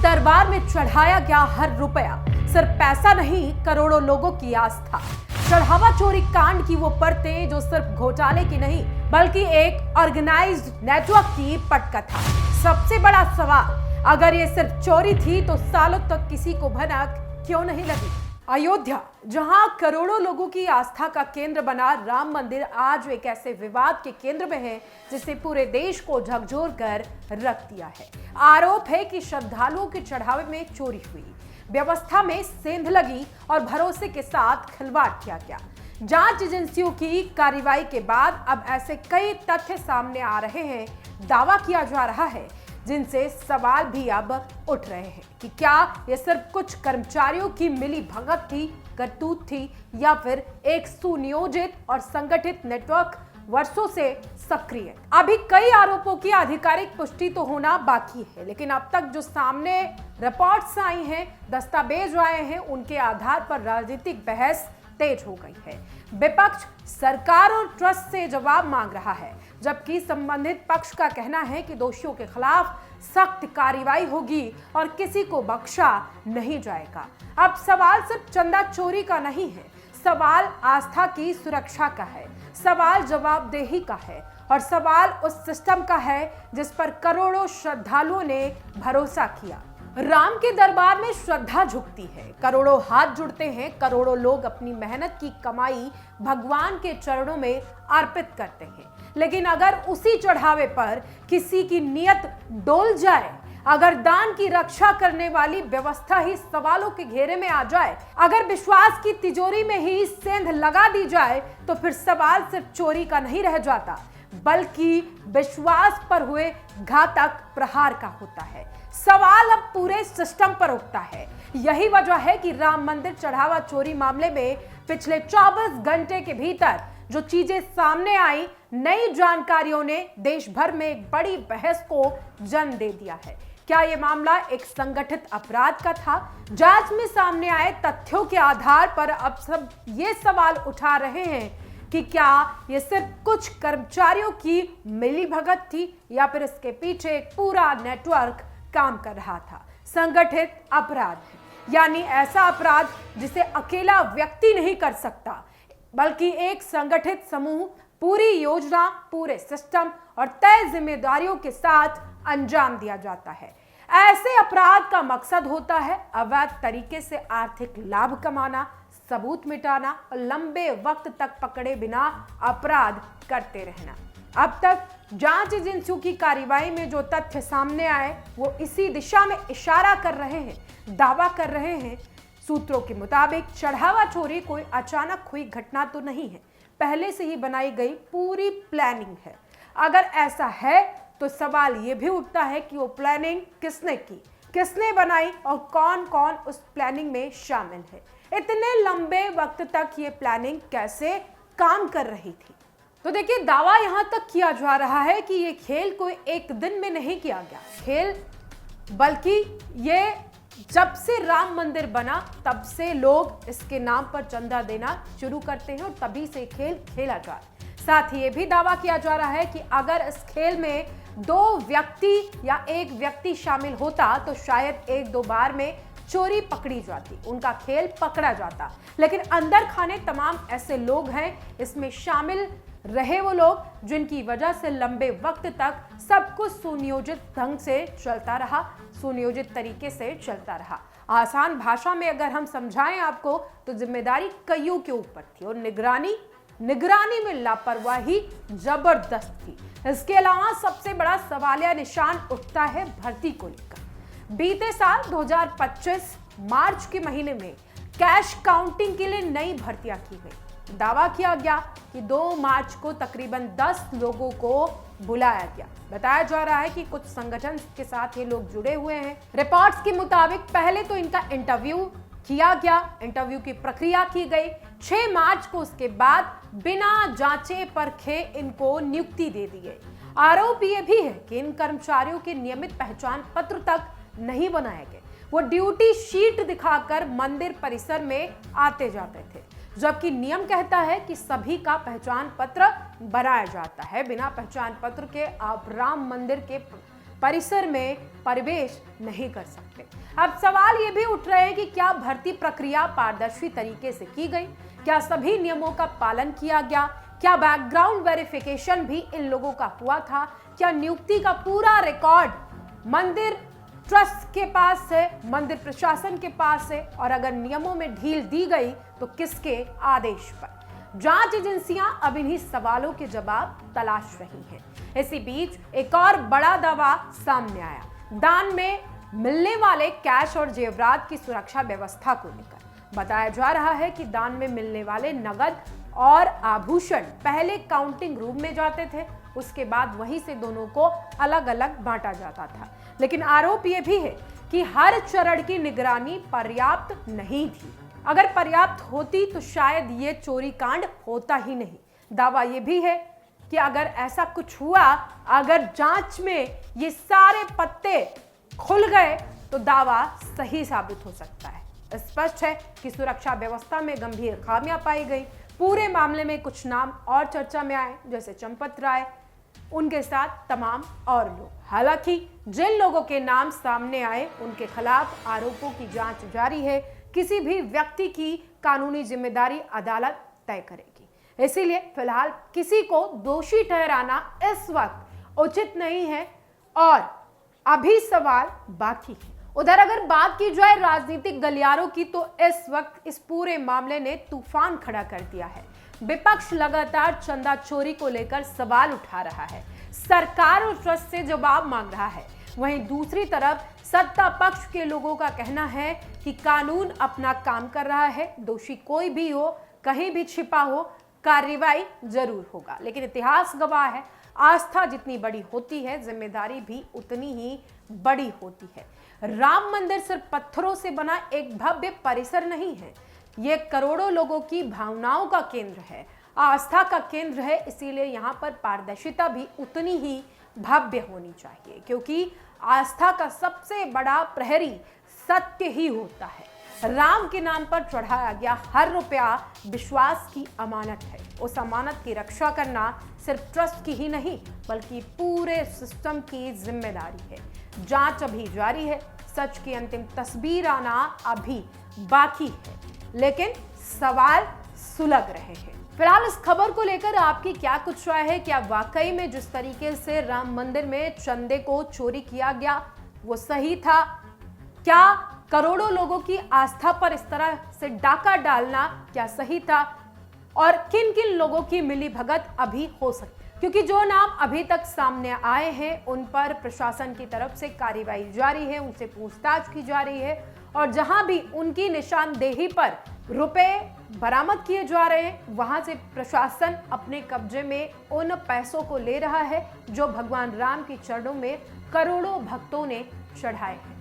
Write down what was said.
दरबार में चढ़ाया गया हर रुपया सिर्फ पैसा नहीं, करोड़ों लोगों की आस्था। चढ़ावा चोरी कांड की वो परतें जो सिर्फ घोटाले की नहीं बल्कि एक ऑर्गेनाइज्ड नेटवर्क की पटकथा। सबसे बड़ा सवाल, अगर ये सिर्फ चोरी थी तो सालों तक किसी को भनक क्यों नहीं लगी? अयोध्या, जहां करोड़ों लोगों की आस्था का केंद्र बना राम मंदिर, आज एक ऐसे विवाद के केंद्र में है जिसने पूरे देश को झकझोर कर रख दिया है। आरोप है कि श्रद्धालुओं के चढ़ावे में चोरी हुई, व्यवस्था में सेंध लगी और भरोसे के साथ खिलवाड़ किया गया। जांच एजेंसियों की कार्रवाई के बाद अब ऐसे कई तथ्य सामने आ रहे हैं, दावा किया जा रहा है, जिनसे सवाल भी अब उठ रहे हैं कि क्या ये सिर्फ कुछ कर्मचारियों की मिली भगत थी, करतूत थी, या फिर एक सुनियोजित और संगठित नेटवर्क वर्षों से सक्रिय। अभी कई आरोपों की आधिकारिक पुष्टि तो होना बाकी है, लेकिन अब तक जो सामने रिपोर्ट्स आई हैं, दस्तावेज आए हैं, उनके आधार पर राजनीतिक बहस तेज हो गई है। विपक्ष सरकार और ट्रस्ट से जवाब मांग रहा है, जबकि संबंधित पक्ष का कहना है कि दोषियों के खिलाफ सख्त कार्रवाई होगी और किसी को बख्शा नहीं जाएगा। अब सवाल सिर्फ चंदा चोरी का नहीं है, सवाल आस्था की सुरक्षा का है, सवाल जवाबदेही का है और सवाल उस सिस्टम का है जिस पर करोड़ों श्रद्धालुओं ने भरोसा किया। राम के दरबार में श्रद्धा झुकती है, करोड़ों हाथ जुड़ते हैं, करोड़ों लोग अपनी मेहनत की कमाई भगवान के चरणों में अर्पित करते हैं। लेकिन अगर उसी चढ़ावे पर किसी की नियत डोल जाए, अगर दान की रक्षा करने वाली व्यवस्था ही सवालों के घेरे में आ जाए, अगर विश्वास की तिजोरी में ही सेंध लगा दी जाए, तो फिर सवाल सिर्फ चोरी का नहीं रह जाता, बल्कि विश्वास पर हुए घातक प्रहार का होता है। सवाल अब पूरे सिस्टम पर उठता है। यही वजह है कि राम मंदिर चढ़ावा चोरी मामले में पिछले 24 घंटे के भीतर जो चीजें सामने आई, नई जानकारियों ने देश भर में एक बड़ी बहस को जन्म दे दिया है। क्या यह मामला एक संगठित अपराध का था? जांच में सामने आए तथ्यों के आधार पर अब सब ये सवाल उठा रहे हैं कि क्या ये सिर्फ कुछ कर्मचारियों की मिलीभगत थी या फिर इसके पीछे एक पूरा नेटवर्क काम कर रहा था। संगठित अपराध है, यानी ऐसा अपराध जिसे अकेला व्यक्ति नहीं कर सकता, बल्कि एक संगठित समूह पूरी योजना, पूरे सिस्टम और तय जिम्मेदारियों के साथ अंजाम दिया जाता है। ऐसे अपराध का मकसद होता है अवैध तरीके से आर्थिक लाभ कमाना, सबूत मिटाना और लंबे वक्त तक पकड़े बिना अपराध करते रहना। अब तक जांच एजेंसियों की कार्रवाई में जो तथ्य सामने आए, वो इसी दिशा में इशारा कर रहे हैं, दावा कर रहे हैं। सूत्रों के मुताबिक चढ़ावा चोरी कोई अचानक हुई घटना तो नहीं है, पहले से ही बनाई गई पूरी प्लानिंग है। अगर ऐसा है तो सवाल ये भी उठता है कि वो प्लानिंग किसने की, किसने बनाई और कौन कौन उस प्लानिंग में शामिल है। इतने लंबे वक्त तक ये प्लानिंग कैसे काम कर रही थी? तो देखिए, दावा यहां तक किया जा रहा है कि ये खेल कोई एक दिन में नहीं किया गया खेल, बल्कि ये जब से राम मंदिर बना तब से लोग इसके नाम पर चंदा देना शुरू करते हैं और तभी से खेल खेला जा रहा है। साथ ही ये भी दावा किया जा रहा है कि अगर इस खेल में 2 व्यक्ति या 1 व्यक्ति शामिल होता तो शायद 1-2 बार में चोरी पकड़ी जाती, उनका खेल पकड़ा जाता। लेकिन अंदर खाने तमाम ऐसे लोग हैं, इसमें शामिल रहे वो लोग जिनकी वजह से लंबे वक्त तक सब कुछ सुनियोजित ढंग से चलता रहा, सुनियोजित तरीके से चलता रहा। आसान भाषा में अगर हम समझाएं आपको, तो जिम्मेदारी कईयों के ऊपर थी और निगरानी में लापरवाही जबरदस्त थी। इसके अलावा सबसे बड़ा सवालिया निशान उठता है भर्ती को लेकर। बीते साल 2025 मार्च के महीने में कैश काउंटिंग के लिए नई भर्तियां की गई। दावा किया गया कि 2 मार्च को तकरीबन 10 लोगों को बुलाया गया। बताया जा रहा है कि कुछ संगठन के साथ ये लोग जुड़े हुए हैं। रिपोर्ट्स के मुताबिक पहले तो इनका इंटरव्यू किया गया, इंटरव्यू की प्रक्रिया की गई। 6 मार्च को उसके बाद बिना जांचे परखे इनको नियुक्ति दे दी गई। आरोप ये भी है कि इन कर्मचारियों के नियमित पहचान पत्र तक नहीं बनाए गए, वो ड्यूटी शीट दिखाकर मंदिर परिसर में आते जाते थे, जबकि नियम कहता है कि सभी का पहचान पत्र बनाया जाता है। बिना पहचान पत्र के आप राम मंदिर के परिसर में प्रवेश नहीं कर सकते। अब सवाल ये भी उठ रहे हैं कि क्या भर्ती प्रक्रिया पारदर्शी तरीके से की गई, क्या सभी नियमों का पालन किया गया, क्या बैकग्राउंड वेरिफिकेशन भी इन लोगों का हुआ था, क्या नियुक्ति का पूरा रिकॉर्ड मंदिर ट्रस्ट के पास है, मंदिर प्रशासन के पास है, और अगर नियमों में ढील दी गई तो किसके आदेश पर। जांच एजेंसियां अब इन्हीं सवालों के जवाब तलाश रही हैं। इसी बीच एक और बड़ा दावा सामने आया, दान में मिलने वाले कैश और जेवरात की सुरक्षा व्यवस्था को लेकर। बताया जा रहा है कि दान में मिलने वाले नगद और आभूषण पहले काउंटिंग रूम में जाते थे, उसके बाद वहीं से दोनों को अलग अलग बांटा जाता था। लेकिन आरोप यह भी है कि हर चरण की निगरानी पर्याप्त नहीं थी। अगर पर्याप्त होती तो शायद ये चोरी कांड होता ही नहीं। दावा यह भी है कि अगर ऐसा कुछ हुआ, अगर जांच में ये सारे पत्ते खुल गए तो दावा सही साबित हो सकता है। स्पष्ट है कि सुरक्षा व्यवस्था में गंभीर खामियां पाई गई। पूरे मामले में कुछ नाम और चर्चा में आए, जैसे चंपत राय, उनके साथ तमाम और लोग। हालांकि जिन लोगों के नाम सामने आए उनके खिलाफ आरोपों की जांच जारी है। किसी भी व्यक्ति की कानूनी जिम्मेदारी अदालत तय करेगी। इसीलिए फिलहाल किसी को दोषी ठहराना इस वक्त उचित नहीं है और अभी सवाल बाकी है। उधर अगर बात की जाए राजनीतिक गलियारों की, तो इस वक्त इस पूरे मामले ने तूफान खड़ा कर दिया है। विपक्ष लगातार चंदा चोरी को लेकर सवाल उठा रहा है, सरकार और ट्रस्ट से जवाब मांग रहा है। वहीं दूसरी तरफ सत्ता पक्ष के लोगों का कहना है कि कानून अपना काम कर रहा है, दोषी कोई भी हो, कहीं भी छिपा हो, कार्रवाई जरूर होगा। लेकिन इतिहास गवाह है, आस्था जितनी बड़ी होती है, जिम्मेदारी भी उतनी ही बड़ी होती है। राम मंदिर सिर्फ पत्थरों से बना एक भव्य परिसर नहीं है, ये करोड़ों लोगों की भावनाओं का केंद्र है, आस्था का केंद्र है। इसीलिए यहाँ पर पारदर्शिता भी उतनी ही भव्य होनी चाहिए, क्योंकि आस्था का सबसे बड़ा प्रहरी सत्य ही होता है। राम के नाम पर चढ़ाया गया हर रुपया विश्वास की अमानत है। उस अमानत की रक्षा करना सिर्फ ट्रस्ट की ही नहीं बल्कि पूरे सिस्टम की जिम्मेदारी है। जांच अभी जारी है, सच की अंतिम तस्वीर आना अभी बाकी है, लेकिन सवाल सुलग रहे हैं। फिलहाल इस खबर को लेकर आपकी क्या कुछ राय है? क्या वाकई में जिस तरीके से राम मंदिर में चंदे को चोरी किया गया वो सही था? क्या करोड़ों लोगों की आस्था पर इस तरह से डाका डालना क्या सही था? और किन किन लोगों की मिलीभगत अभी हो सकती? क्योंकि जो नाम अभी तक सामने आए हैं उन पर प्रशासन की तरफ से कार्रवाई जारी है, उनसे पूछताछ की जा रही है, और जहां भी उनकी निशानदेही पर रुपए बरामद किए जा रहे हैं वहां से प्रशासन अपने कब्जे में उन पैसों को ले रहा है जो भगवान राम के चरणों में करोड़ों भक्तों ने चढ़ाए हैं।